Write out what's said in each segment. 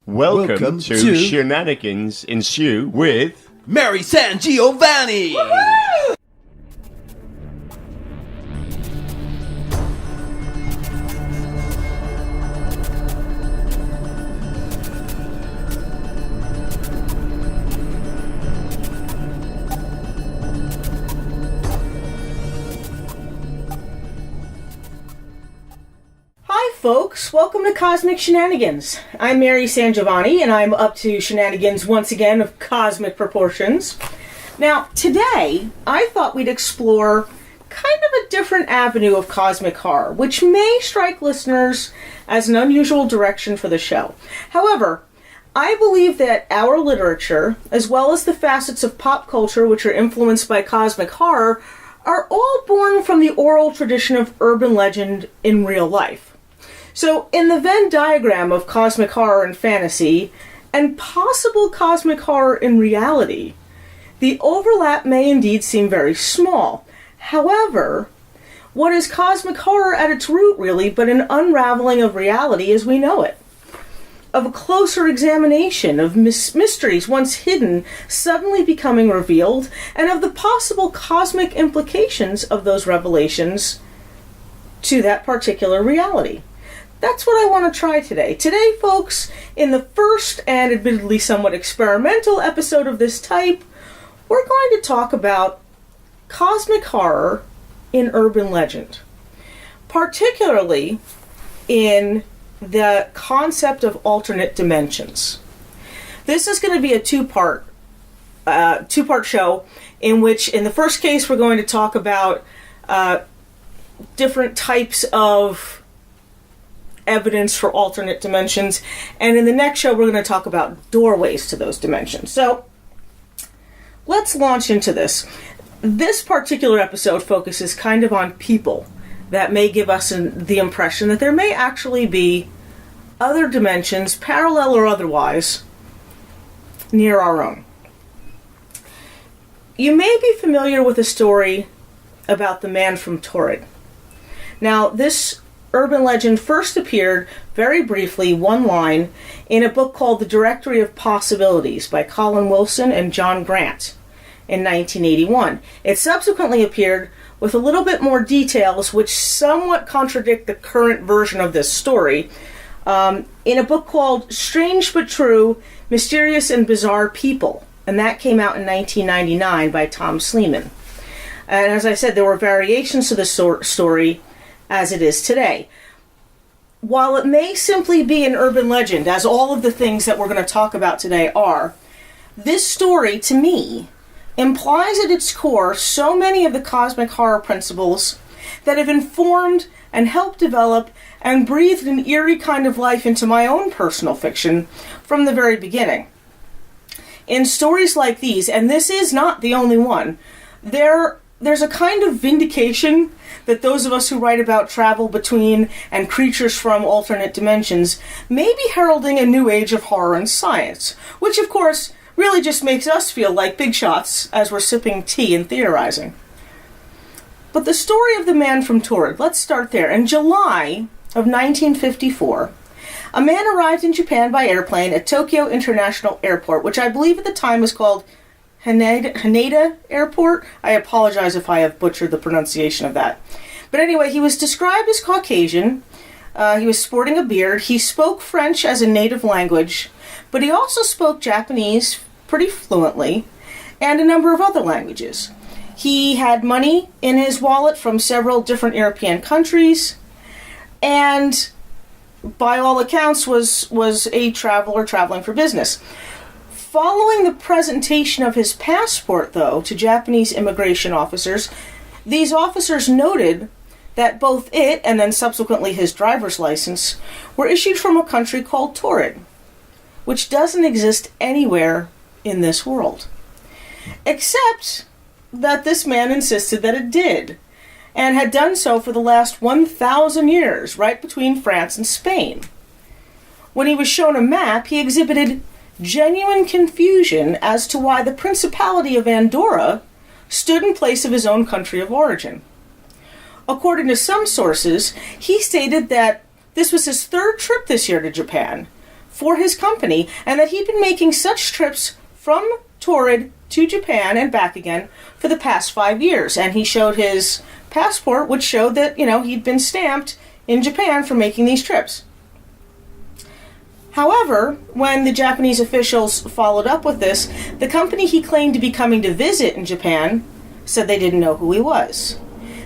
Welcome to Shenanigans Ensue with Mary SanGiovanni! Folks, welcome to Cosmic Shenanigans. I'm Mary SanGiovanni, and I'm up to shenanigans once again of cosmic proportions. Now, today, I thought we'd explore kind of a different avenue of cosmic horror, which may strike listeners as an unusual direction for the show. However, I believe that our literature, as well as the facets of pop culture which are influenced by cosmic horror, are all born from the oral tradition of urban legend in real life. So, in the Venn diagram of cosmic horror and fantasy, and possible cosmic horror in reality, the overlap may indeed seem very small. However, what is cosmic horror at its root, really, but an unraveling of reality as we know it? Of a closer examination of mysteries once hidden suddenly becoming revealed, and of the possible cosmic implications of those revelations to that particular reality. That's what I want to try today. Today, folks, in the first and admittedly somewhat experimental episode of this type, we're going to talk about cosmic horror in urban legend, particularly in the concept of alternate dimensions. This is going to be a two-part show in which, in the first case, we're going to talk about different types of evidence for alternate dimensions, and in the next show we're going to talk about doorways to those dimensions. So let's launch into this. This particular episode focuses kind of on people that may give us the impression that there may actually be other dimensions, parallel or otherwise, near our own. You may be familiar with a story about the man from Torrid. Now, this urban legend first appeared, very briefly, one line, in a book called The Directory of Possibilities by Colin Wilson and John Grant in 1981. It subsequently appeared with a little bit more details which somewhat contradict the current version of this story in a book called Strange But True, Mysterious and Bizarre People, and that came out in 1999 by Tom Sleeman. And as I said, there were variations to the story as it is today. While it may simply be an urban legend, as all of the things that we're going to talk about today are, this story, to me, implies at its core so many of the cosmic horror principles that have informed and helped develop and breathed an eerie kind of life into my own personal fiction from the very beginning. In stories like these, and this is not the only one, there's a kind of vindication that those of us who write about travel between and creatures from alternate dimensions may be heralding a new age of horror and science, which of course really just makes us feel like big shots as we're sipping tea and theorizing. But the story of the man from Torrid, let's start there. In July of 1954, a man arrived in Japan by airplane at Tokyo International Airport, which I believe at the time was called Haneda Airport. I apologize if I have butchered the pronunciation of that. But anyway, he was described as Caucasian. He was sporting a beard. He spoke French as a native language, but he also spoke Japanese pretty fluently and a number of other languages. He had money in his wallet from several different European countries, and by all accounts was a traveler traveling for business. Following the presentation of his passport, though, to Japanese immigration officers, these officers noted that both it, and then subsequently his driver's license, were issued from a country called Torrid, which doesn't exist anywhere in this world. Except that this man insisted that it did, and had done so for the last 1,000 years, right between France and Spain. When he was shown a map, he exhibited genuine confusion as to why the Principality of Andorra stood in place of his own country of origin. According to some sources, he stated that this was his third trip this year to Japan, for his company, and that he'd been making such trips from Torrid to Japan and back again for the past 5 years. And he showed his passport, which showed that, he'd been stamped in Japan for making these trips. However, when the Japanese officials followed up with this, the company he claimed to be coming to visit in Japan said they didn't know who he was.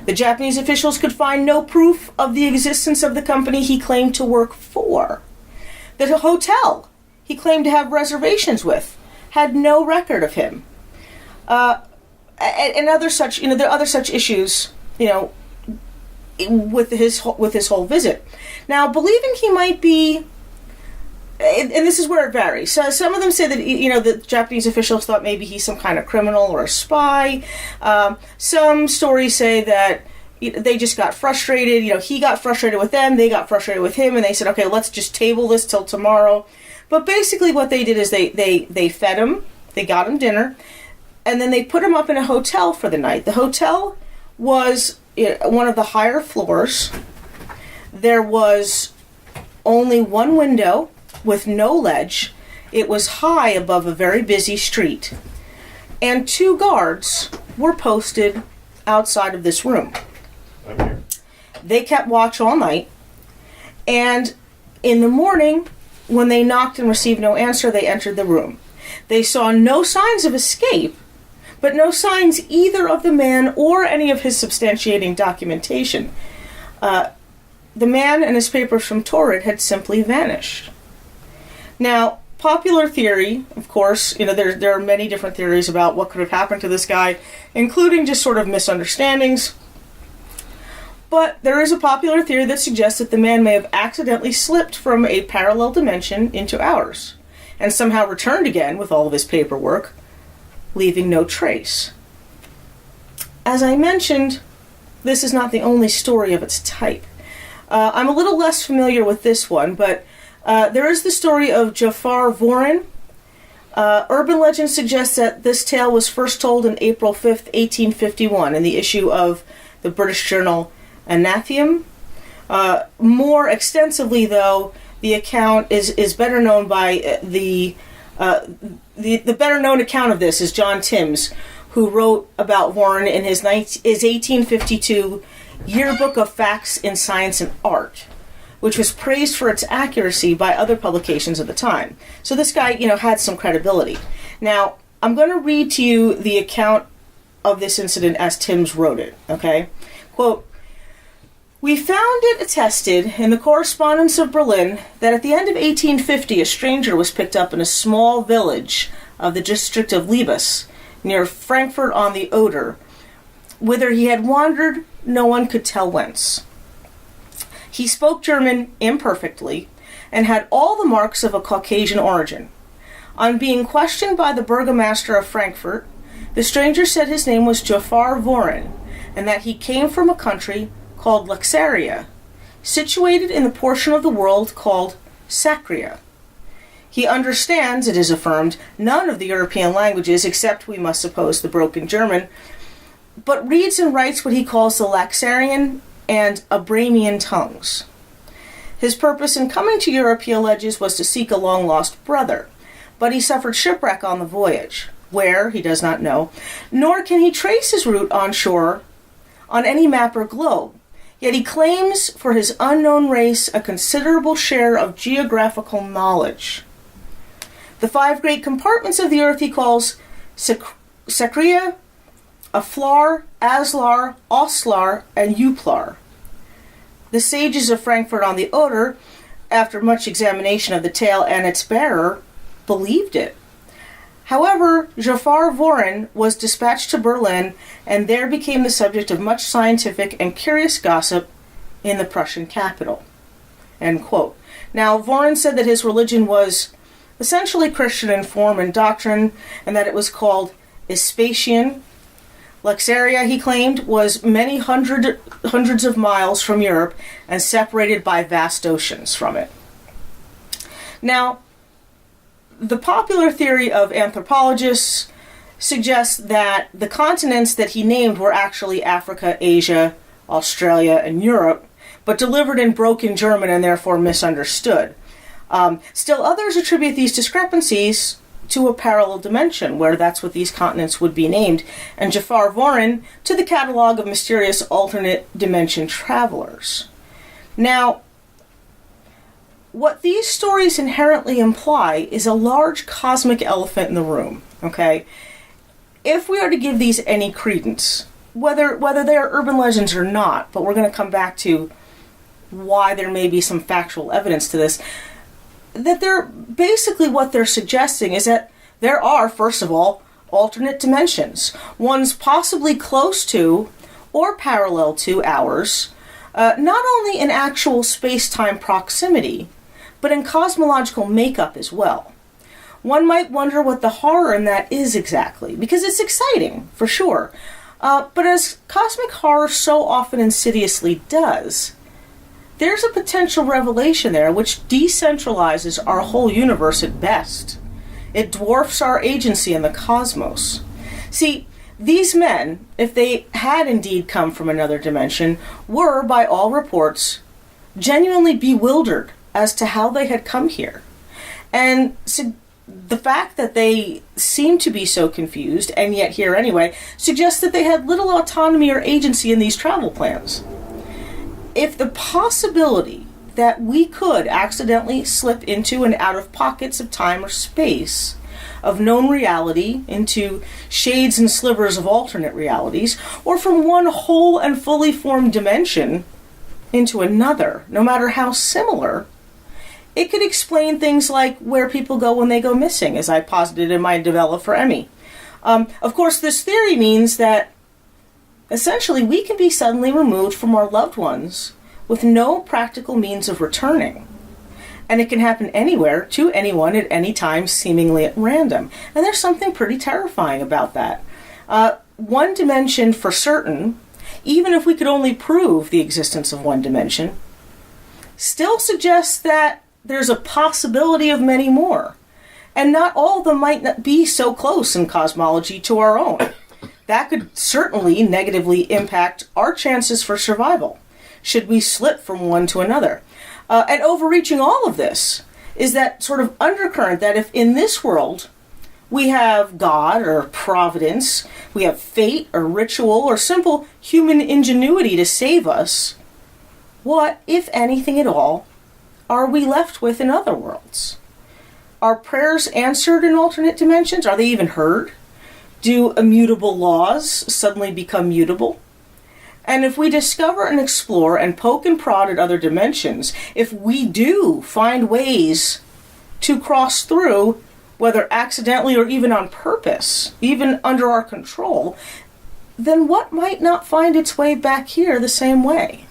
The Japanese officials could find no proof of the existence of the company he claimed to work for. The hotel he claimed to have reservations with had no record of him. And other such, there are other such issues, with his whole visit. Now, believing he might be, and this is where it varies. So some of them say that, the Japanese officials thought maybe he's some kind of criminal or a spy. Some stories say that they just got frustrated. He got frustrated with them, they got frustrated with him, and they said, okay, let's just table this till tomorrow. But basically what they did is they fed him, they got him dinner, and then they put him up in a hotel for the night. The hotel was one of the higher floors. There was only one window with no ledge. It was high above a very busy street. And 2 guards were posted outside of this room. I'm here. They kept watch all night. And in the morning, when they knocked and received no answer, they entered the room. They saw no signs of escape, but no signs either of the man or any of his substantiating documentation. The man and his papers from Torrid had simply vanished. Now, popular theory, of course, there are many different theories about what could have happened to this guy, including just sort of misunderstandings. But there is a popular theory that suggests that the man may have accidentally slipped from a parallel dimension into ours, and somehow returned again with all of his paperwork, leaving no trace. As I mentioned, this is not the only story of its type. I'm a little less familiar with this one, but there is the story of Jafar Vorin. Urban legend suggests that this tale was first told on April 5th, 1851, in the issue of the British journal Anatheum. More extensively, though, the account is better known by the better known account of this is John Timms, who wrote about Warren in his 1852 Yearbook of Facts in Science and Art, which was praised for its accuracy by other publications of the time. So this guy, had some credibility. Now, I'm going to read to you the account of this incident as Timms wrote it, okay? Quote, "We found it attested in the correspondence of Berlin that at the end of 1850 a stranger was picked up in a small village of the district of Liebes, near Frankfurt on the Oder, whither he had wandered no one could tell whence. He spoke German imperfectly, and had all the marks of a Caucasian origin. On being questioned by the burgomaster of Frankfurt, the stranger said his name was Jafar Vorin, and that he came from a country called Luxaria, situated in the portion of the world called Sacria. He understands, it is affirmed, none of the European languages except, we must suppose, the broken German, but reads and writes what he calls the Laxarian and Abramian tongues. His purpose in coming to Europe, he alleges, was to seek a long-lost brother, but he suffered shipwreck on the voyage, where, he does not know, nor can he trace his route on shore on any map or globe, yet he claims for his unknown race a considerable share of geographical knowledge. The 5 great compartments of the earth he calls Sacria, Aflar, Aslar, Oslar, and Uplar. The sages of Frankfurt on the Oder, after much examination of the tale and its bearer, believed it. However, Jafar Vorin was dispatched to Berlin and there became the subject of much scientific and curious gossip in the Prussian capital." End quote. Now, Vorin said that his religion was essentially Christian in form and doctrine, and that it was called Vespasian. Luxaria, he claimed, was many hundreds of miles from Europe and separated by vast oceans from it. Now, the popular theory of anthropologists suggests that the continents that he named were actually Africa, Asia, Australia, and Europe, but delivered in broken German and therefore misunderstood. Still others attribute these discrepancies to a parallel dimension, where that's what these continents would be named, and Jafar Vorin to the catalog of mysterious alternate dimension travelers. Now, what these stories inherently imply is a large cosmic elephant in the room, okay? If we are to give these any credence, whether they are urban legends or not, but we're going to come back to why there may be some factual evidence to this, that they're basically what they're suggesting is that there are, first of all, alternate dimensions, ones possibly close to or parallel to ours, not only in actual space-time proximity, but in cosmological makeup as well. One might wonder what the horror in that is exactly, because it's exciting, for sure. But as cosmic horror so often insidiously does, there's a potential revelation there which decentralizes our whole universe at best. It dwarfs our agency in the cosmos. See, these men, if they had indeed come from another dimension, were, by all reports, genuinely bewildered as to how they had come here. And so the fact that they seem to be so confused, and yet here anyway, suggests that they had little autonomy or agency in these travel plans. If the possibility that we could accidentally slip into and out of pockets of time or space, of known reality into shades and slivers of alternate realities, or from one whole and fully formed dimension into another, no matter how similar, it could explain things like where people go when they go missing, as I posited in my Develop for Emmy. Of course, this theory means that essentially we can be suddenly removed from our loved ones with no practical means of returning. And it can happen anywhere, to anyone, at any time, seemingly at random. And there's something pretty terrifying about that. One dimension for certain, even if we could only prove the existence of one dimension, still suggests that there's a possibility of many more. And not all of them might not be so close in cosmology to our own. That could certainly negatively impact our chances for survival, should we slip from one to another. And overreaching all of this is that sort of undercurrent that if in this world we have God or providence, we have fate or ritual or simple human ingenuity to save us, what, if anything at all, are we left with in other worlds? Are prayers answered in alternate dimensions? Are they even heard? Do immutable laws suddenly become mutable? And if we discover and explore and poke and prod at other dimensions, if we do find ways to cross through, whether accidentally or even on purpose, even under our control, then what might not find its way back here the same way?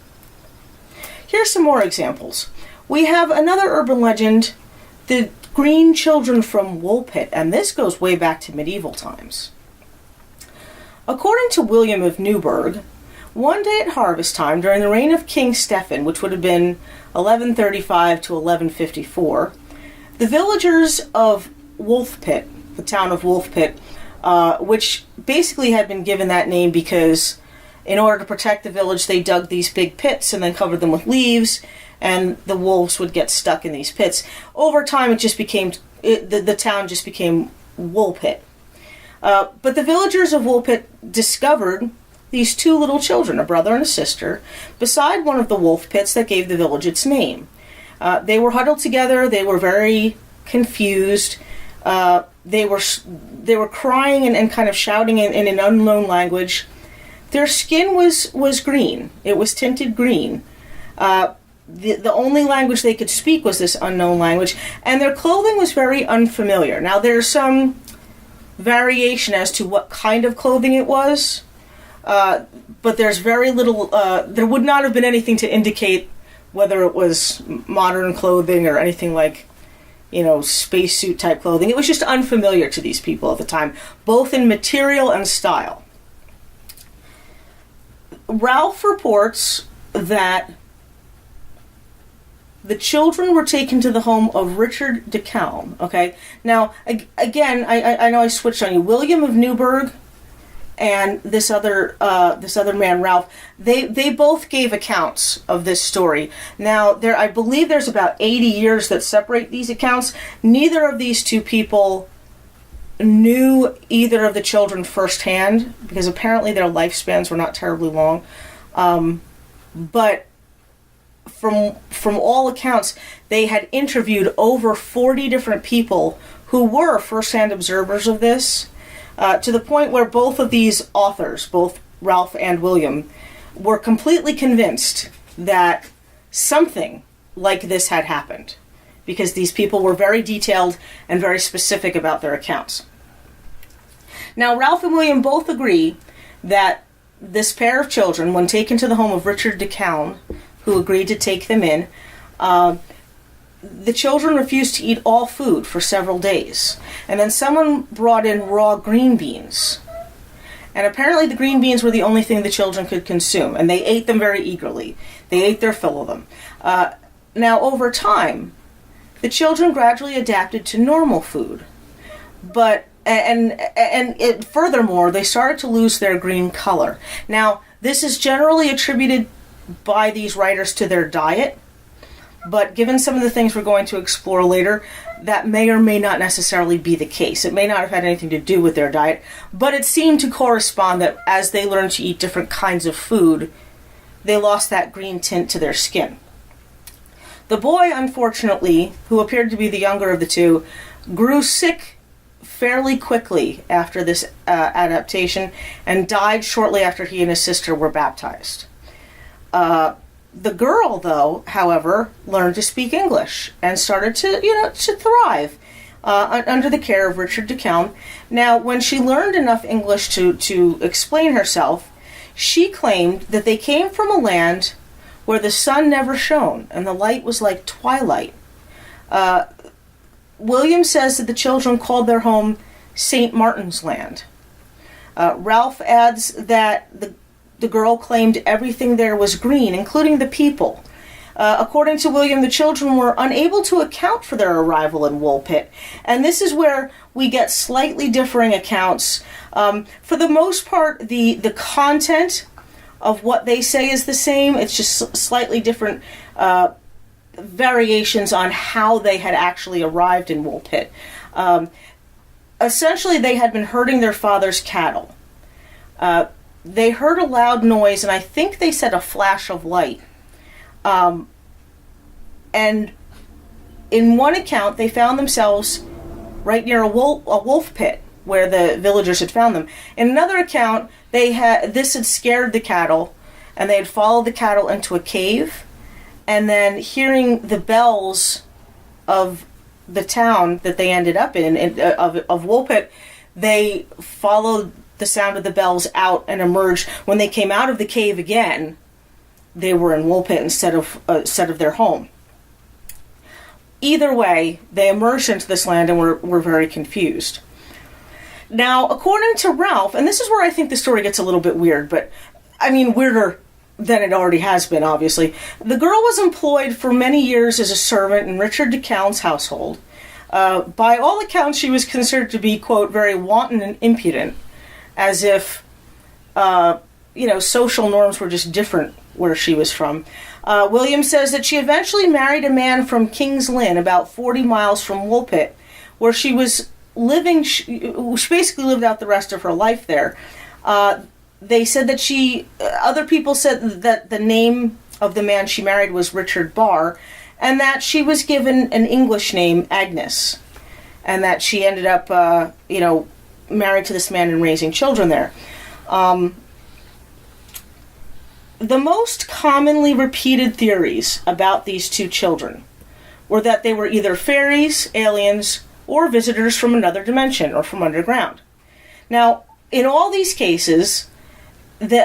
Here's some more examples. We have another urban legend, the green children from Woolpit, and this goes way back to medieval times. According to William of Newburgh, one day at harvest time during the reign of King Stephen, which would have been 1135 to 1154, the villagers of Woolpit, the town of Woolpit, which basically had been given that name because in order to protect the village, they dug these big pits and then covered them with leaves, and the wolves would get stuck in these pits. Over time, it just became the town just became Woolpit. But the villagers of Woolpit discovered these two little children, a brother and a sister, beside one of the wolf pits that gave the village its name. They were huddled together. They were very confused. They were crying and kind of shouting in an unknown language. Their skin was green. It was tinted green. The only language they could speak was this unknown language, and their clothing was very unfamiliar. Now, there's some variation as to what kind of clothing it was, but there's very little, there would not have been anything to indicate whether it was modern clothing or anything like, spacesuit type clothing. It was just unfamiliar to these people at the time, both in material and style. Ralph reports that the children were taken to the home of Richard de Calme. Okay, now again, I know I switched on you. William of Newburgh and this other man, Ralph, they both gave accounts of this story. Now, I believe there's about 80 years that separate these accounts. Neither of these two people knew either of the children firsthand, because apparently their lifespans were not terribly long. But from all accounts, they had interviewed over 40 different people who were first-hand observers of this, to the point where both of these authors, both Ralph and William, were completely convinced that something like this had happened, because these people were very detailed and very specific about their accounts. Now, Ralph and William both agree that this pair of children, when taken to the home of Richard de Calne, who agreed to take them in, the children refused to eat all food for several days. And then someone brought in raw green beans. And apparently the green beans were the only thing the children could consume, and they ate them very eagerly. They ate their fill of them. Now, over time, the children gradually adapted to normal food. But furthermore, they started to lose their green color. Now, this is generally attributed by these writers to their diet, but given some of the things we're going to explore later, that may or may not necessarily be the case. It may not have had anything to do with their diet, but it seemed to correspond that as they learned to eat different kinds of food, they lost that green tint to their skin. The boy, unfortunately, who appeared to be the younger of the two, grew sick fairly quickly after this adaptation and died shortly after he and his sister were baptized. The girl, though, however, learned to speak English and started to thrive under the care of Richard de Calne. Now, when she learned enough English to explain herself, she claimed that they came from a land where the sun never shone and the light was like twilight. William says that the children called their home St. Martin's Land. Ralph adds that the girl claimed everything there was green, including the people. According to William, the children were unable to account for their arrival in Woolpit, and this is where we get slightly differing accounts. For the most part, the content of what they say is the same. It's just slightly different variations on how they had actually arrived in Woolpit. Essentially, they had been herding their father's cattle. They heard a loud noise, and I think they said a flash of light. And in one account, they found themselves right near a wolf pit where the villagers had found them. In another account, this had scared the cattle, and they had followed the cattle into a cave, and then hearing the bells of the town that they ended up in of Woolpit, they followed the sound of the bells out and emerged. When they came out of the cave again, they were in Woolpit instead of their home. Either way, they emerged into this land and were very confused. Now, according to Ralph, and this is where I think the story gets a little bit weird, but I mean weirder than it already has been, obviously. The girl was employed for many years as a servant in Richard de Calne's household. By all accounts, she was considered to be, quote, very wanton and impudent, as if, social norms were just different where she was from. William says that she eventually married a man from King's Lynn, about 40 miles from Woolpit, where she was living. She basically lived out the rest of her life there. They said that other people said that the name of the man she married was Richard Barr, and that she was given an English name, Agnes, and that she ended up, married to this man and raising children there. The most commonly repeated theories about these two children were that they were either fairies, aliens, or visitors from another dimension or from underground. Now, in all these cases,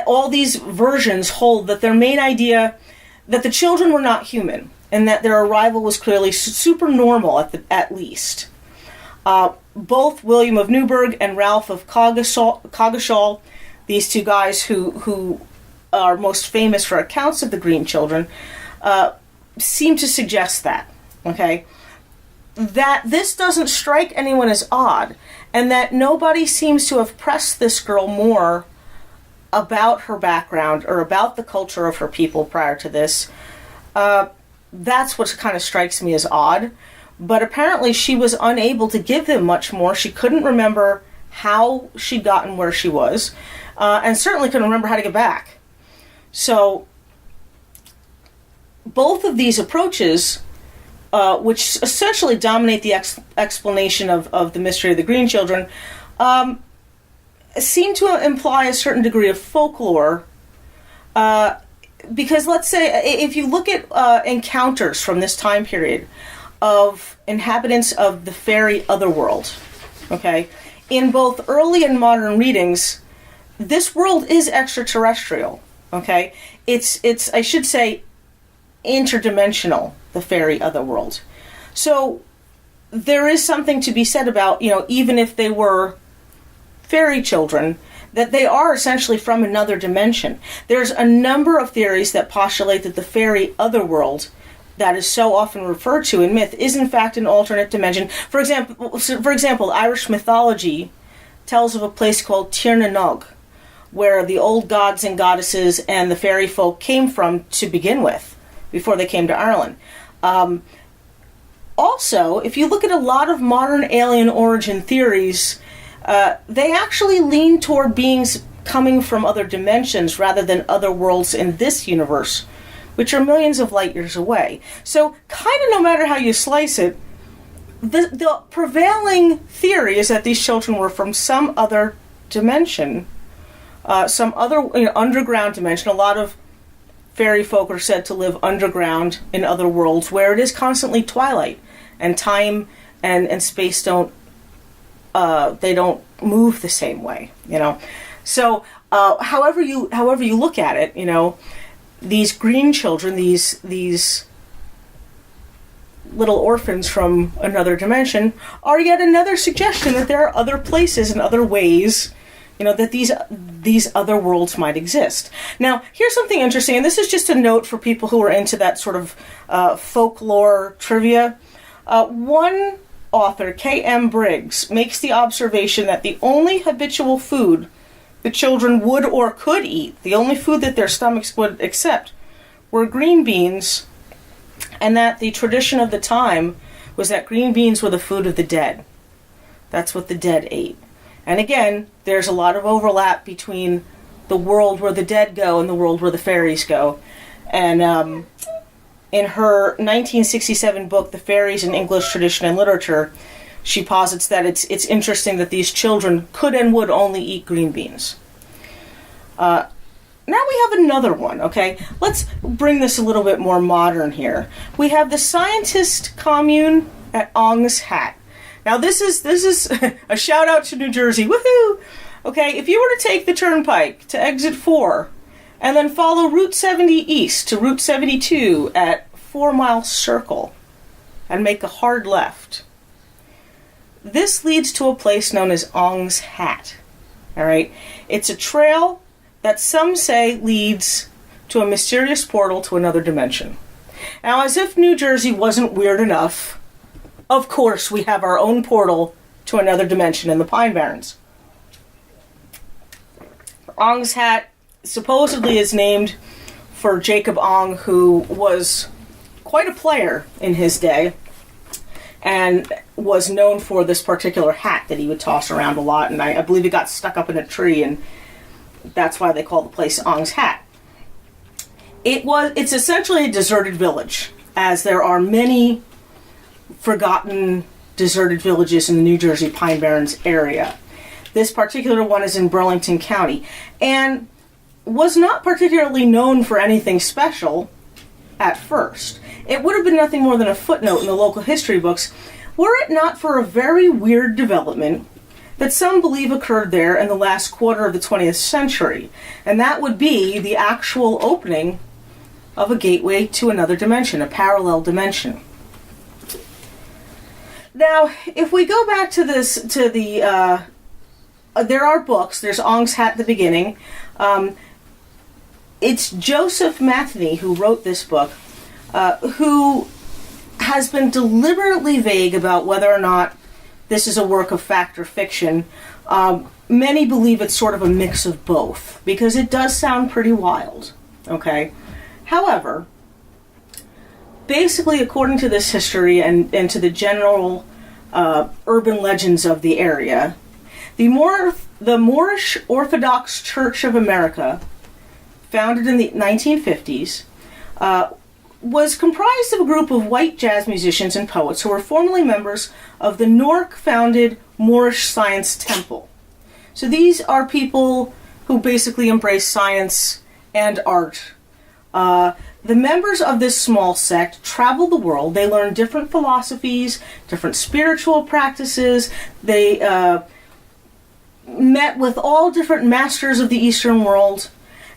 all these versions hold that their main idea that the children were not human and that their arrival was clearly super normal at least. Both William of Newburgh and Ralph of Coggeshall, these two guys who are most famous for accounts of the Green Children, seem to suggest that, okay? That this doesn't strike anyone as odd, and that nobody seems to have pressed this girl more about her background or about the culture of her people prior to this, that's what kind of strikes me as odd. But apparently she was unable to give them much more. She couldn't remember how she'd gotten where she was, and certainly couldn't remember how to get back. So both of these approaches, which essentially dominate the explanation of the mystery of the Green Children, seem to imply a certain degree of folklore. Because let's say, if you look at encounters from this time period of inhabitants of the fairy otherworld, okay, in both early and modern readings, this world is extraterrestrial, okay? It's I should say, interdimensional, the fairy otherworld. So there is something to be said about, even if they were fairy children, that they are essentially from another dimension. There's a number of theories that postulate that the fairy otherworld that is so often referred to in myth is in fact an alternate dimension. For example, Irish mythology tells of a place called Tir na Nog, where the old gods and goddesses and the fairy folk came from to begin with, before they came to Ireland. Also, if you look at a lot of modern alien origin theories, they actually lean toward beings coming from other dimensions rather than other worlds in this universe, which are millions of light years away. So, kind of no matter how you slice it, the prevailing theory is that these children were from some other dimension, some other underground dimension. A lot of fairy folk are said to live underground in other worlds where it is constantly twilight, and time and space don't move the same way, So, however you look at it, these green children, these little orphans from another dimension, are yet another suggestion that there are other places and other ways, that these other worlds might exist. Now, here's something interesting, and this is just a note for people who are into that sort of folklore trivia. One author, K.M. Briggs, makes the observation that the only habitual food the children would or could eat, the only food that their stomachs would accept, were green beans, and that the tradition of the time was that green beans were the food of the dead. That's what the dead ate. And again, there's a lot of overlap between the world where the dead go and the world where the fairies go. And in her 1967 book, The Fairies in English Tradition and Literature, she posits that it's interesting that these children could and would only eat green beans. Now we have another one, okay? Let's bring this a little bit more modern here. We have the scientist commune at Ong's Hat. Now this is a shout out to New Jersey, woohoo! Okay, if you were to take the turnpike to exit 4, and then follow Route 70 east to Route 72 at 4 Mile Circle, and make a hard left, this leads to a place known as Ong's Hat. Alright? It's a trail that some say leads to a mysterious portal to another dimension. Now, as if New Jersey wasn't weird enough, of course we have our own portal to another dimension in the Pine Barrens. Ong's Hat supposedly is named for Jacob Ong, who was quite a player in his day, and was known for this particular hat that he would toss around a lot, and I believe it got stuck up in a tree, and that's why they call the place Ong's Hat. It's essentially a deserted village, as there are many forgotten deserted villages in the New Jersey Pine Barrens area. This particular one is in Burlington County, and was not particularly known for anything special at first. It would have been nothing more than a footnote in the local history books, were it not for a very weird development that some believe occurred there in the last quarter of the 20th century, and that would be the actual opening of a gateway to another dimension, a parallel dimension. Now, if we go back to this, there are books. There's Ong's Hat at the beginning. It's Joseph Matheny who wrote this book, who has been deliberately vague about whether or not this is a work of fact or fiction. Many believe it's sort of a mix of both, because it does sound pretty wild, okay? However, basically, according to this history and to the general urban legends of the area, the Moorish Orthodox Church of America, founded in the 1950s, was comprised of a group of white jazz musicians and poets who were formerly members of the Newark-founded Moorish Science Temple. So these are people who basically embrace science and art. The members of this small sect traveled the world. They learned different philosophies, different spiritual practices. They met with all different masters of the Eastern world.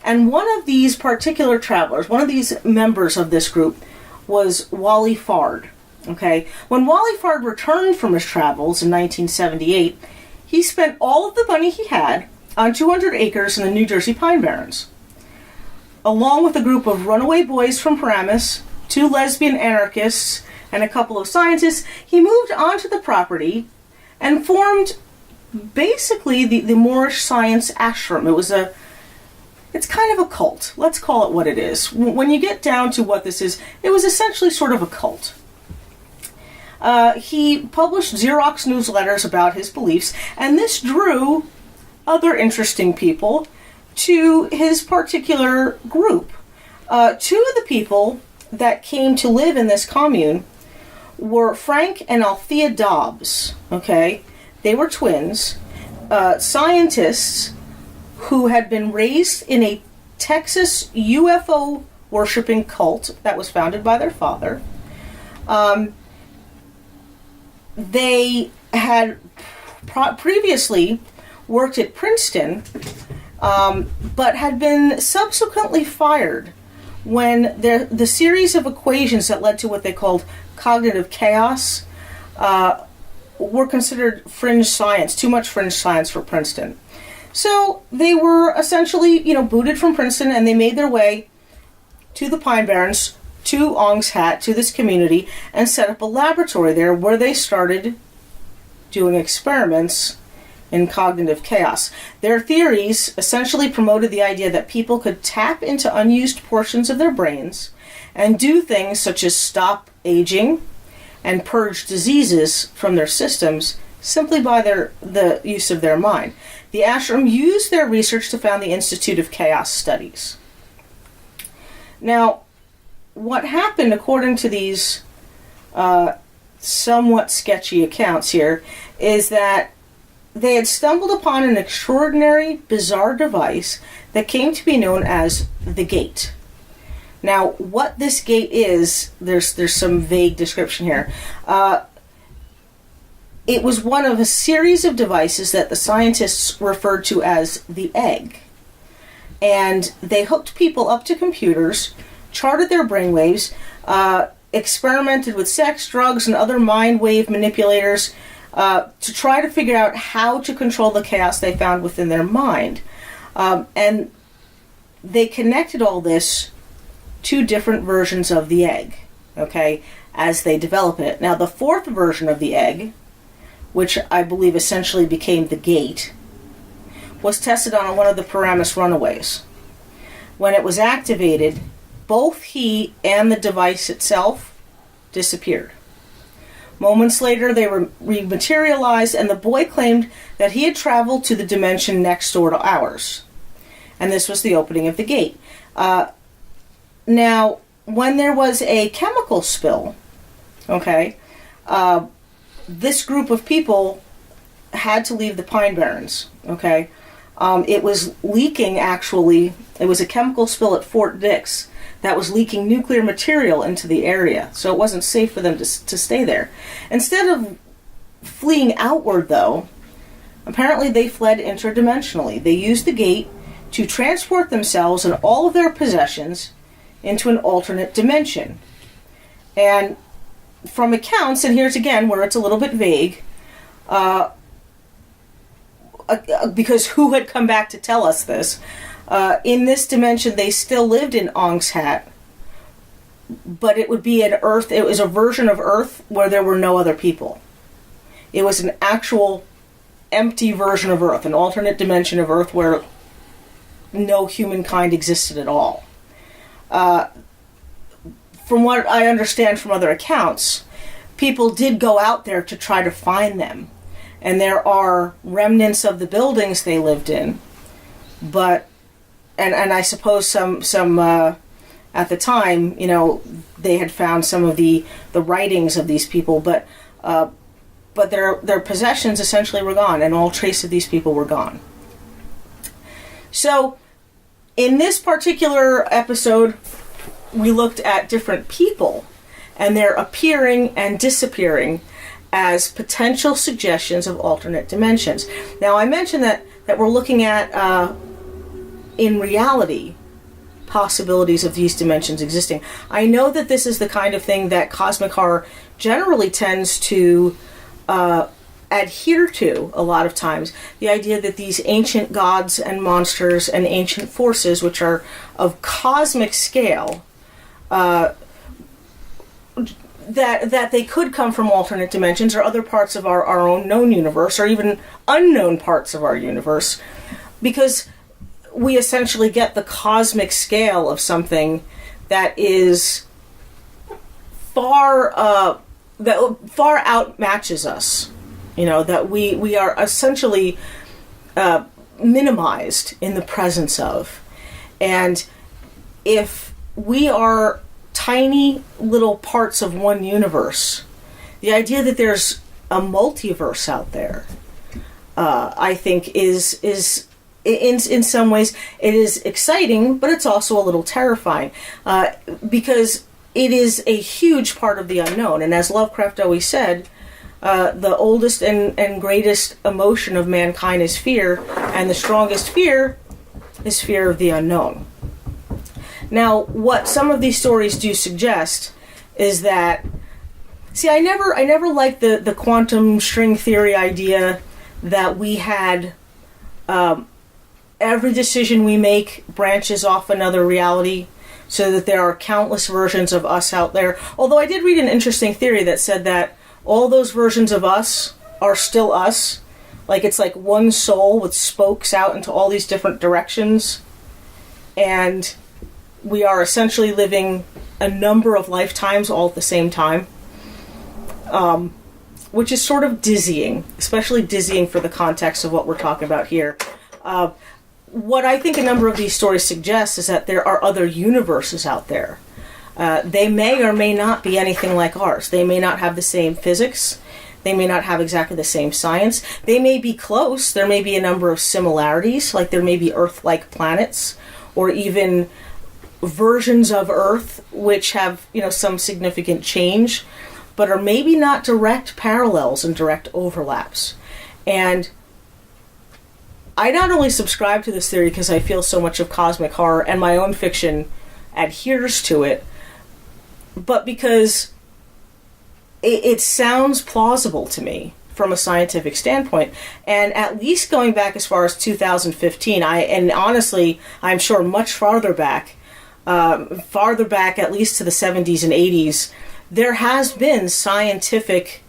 And one of these particular travelers, one of these members of this group, was Wally Fard. Okay? When Wally Fard returned from his travels in 1978, he spent all of the money he had on 200 acres in the New Jersey Pine Barrens. Along with a group of runaway boys from Paramus, 2 lesbian anarchists, and a couple of scientists, he moved onto the property and formed basically the Moorish Science Ashram. It's kind of a cult. Let's call it what it is. When you get down to what this is, it was essentially sort of a cult. He published Xerox newsletters about his beliefs, and this drew other interesting people to his particular group. 2 of the people that came to live in this commune were Frank and Althea Dobbs. Okay? They were twins, scientists who had been raised in a Texas UFO worshipping cult that was founded by their father. They had previously worked at Princeton, but had been subsequently fired when the series of equations that led to what they called cognitive chaos were considered fringe science, too much fringe science for Princeton. So they were essentially, booted from Princeton, and they made their way to the Pine Barrens, to Ong's Hat, to this community, and set up a laboratory there where they started doing experiments in cognitive chaos. Their theories essentially promoted the idea that people could tap into unused portions of their brains and do things such as stop aging and purge diseases from their systems simply by the use of their mind. The ashram used their research to found the Institute of Chaos Studies. Now, what happened, according to these somewhat sketchy accounts here, is that they had stumbled upon an extraordinary, bizarre device that came to be known as the gate. Now, what this gate is, there's some vague description here. It was one of a series of devices that the scientists referred to as the egg. And they hooked people up to computers, charted their brainwaves, experimented with sex, drugs, and other mind wave manipulators to try to figure out how to control the chaos they found within their mind. And they connected all this to different versions of the egg, okay, as they develop it. Now, the 4th version of the egg, which I believe essentially became the gate, was tested on one of the Paramus runaways. When it was activated, both he and the device itself disappeared. Moments later, they were rematerialized, and the boy claimed that he had traveled to the dimension next door to ours. And this was the opening of the gate. Now, when there was a chemical spill, okay, this group of people had to leave the Pine Barrens, okay? It was leaking, actually. It was a chemical spill at Fort Dix that was leaking nuclear material into the area, so it wasn't safe for them to stay there. Instead of fleeing outward, though, apparently they fled interdimensionally. They used the gate to transport themselves and all of their possessions into an alternate dimension. And from accounts, and here's again where it's a little bit vague, because who had come back to tell us this? In this dimension, they still lived in Ong's Hat, but it would be an Earth. It was a version of Earth where there were no other people. It was an actual empty version of Earth, an alternate dimension of Earth where no humankind existed at all. From what I understand from other accounts, people did go out there to try to find them. And there are remnants of the buildings they lived in. But, and I suppose some at the time, they had found some of the writings of these people, but their possessions essentially were gone, and all trace of these people were gone. So, in this particular episode, we looked at different people and their appearing and disappearing as potential suggestions of alternate dimensions. Now, I mentioned that we're looking at, in reality, possibilities of these dimensions existing. I know that this is the kind of thing that cosmic horror generally tends to adhere to a lot of times. The idea that these ancient gods and monsters and ancient forces, which are of cosmic scale, that they could come from alternate dimensions or other parts of our own known universe, or even unknown parts of our universe, because we essentially get the cosmic scale of something that is far outmatches us. That we are essentially minimized in the presence of. And if we are tiny little parts of one universe, the idea that there's a multiverse out there, I think is in some ways it is exciting, but it's also a little terrifying, because it is a huge part of the unknown. And as Lovecraft always said, the oldest and greatest emotion of mankind is fear, and the strongest fear is fear of the unknown. Now, what some of these stories do suggest is that, I never liked the quantum string theory idea that we had every decision we make branches off another reality, so that there are countless versions of us out there. Although I did read an interesting theory that said that all those versions of us are still us. Like, it's like one soul with spokes out into all these different directions. And we are essentially living a number of lifetimes all at the same time. Which is sort of dizzying, especially dizzying for the context of what we're talking about here. What I think a number of these stories suggest is that there are other universes out there. They may or may not be anything like ours. They may not have the same physics. They may not have exactly the same science. They may be close. There may be a number of similarities, like there may be Earth-like planets, or even versions of Earth which have, some significant change, but are maybe not direct parallels and direct overlaps. And I not only subscribe to this theory because I feel so much of cosmic horror and my own fiction adheres to it, but because it sounds plausible to me from a scientific standpoint. And at least going back as far as 2015, and honestly, I'm sure much farther back at least to the 70s and 80s, there has been scientific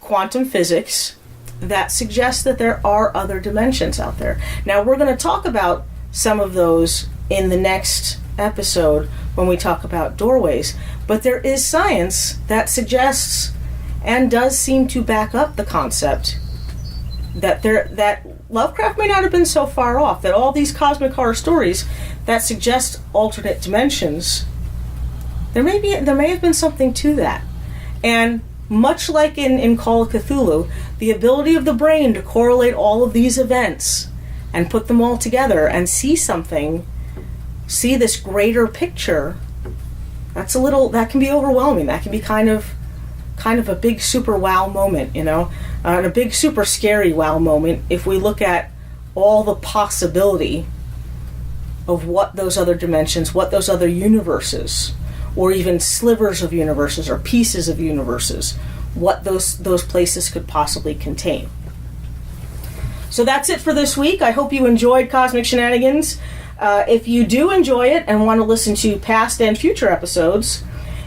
quantum physics that suggests that there are other dimensions out there. Now, we're going to talk about some of those in the next episode when we talk about doorways, but there is science that suggests and does seem to back up the concept that Lovecraft may not have been so far off, that all these cosmic horror stories that suggest alternate dimensions, there may have been something to that. And much like in Call of Cthulhu, the ability of the brain to correlate all of these events and put them all together and see this greater picture, that can be overwhelming. That can be kind of a big super wow moment, and a big super scary wow moment if we look at all the possibility of what those other dimensions, what those other universes, or even slivers of universes or pieces of universes, what those places could possibly contain. So that's it for this week. I hope you enjoyed Cosmic Shenanigans. If you do enjoy it and want to listen to past and future episodes,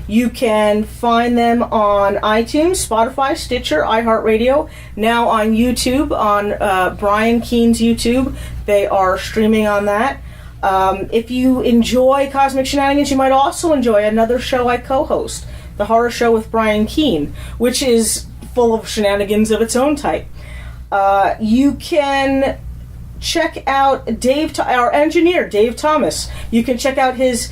You can find them on iTunes, Spotify, Stitcher, iHeartRadio, now on YouTube, on Brian Keene's YouTube. They are streaming on that. If you enjoy Cosmic Shenanigans, you might also enjoy another show I co-host, The Horror Show with Brian Keene, which is full of shenanigans of its own type. You can check out our engineer, Dave Thomas. You can check out his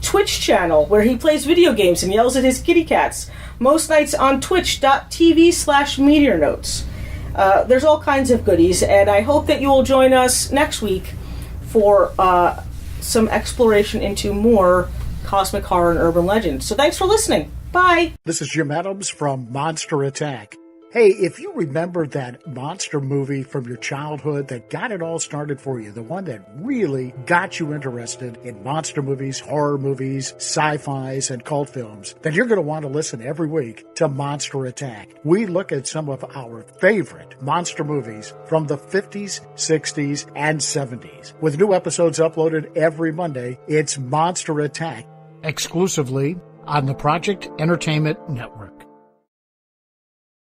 Twitch channel where he plays video games and yells at his kitty cats. Most nights on twitch.tv/Meteor Notes. There's all kinds of goodies, and I hope that you will join us next week for some exploration into more cosmic horror and urban legend. So thanks for listening. Bye. This is Jim Adams from Monster Attack. Hey, if you remember that monster movie from your childhood that got it all started for you, the one that really got you interested in monster movies, horror movies, sci-fis, and cult films, then you're going to want to listen every week to Monster Attack. We look at some of our favorite monster movies from the 50s, 60s, and 70s. With new episodes uploaded every Monday, it's Monster Attack, exclusively on the Project Entertainment Network.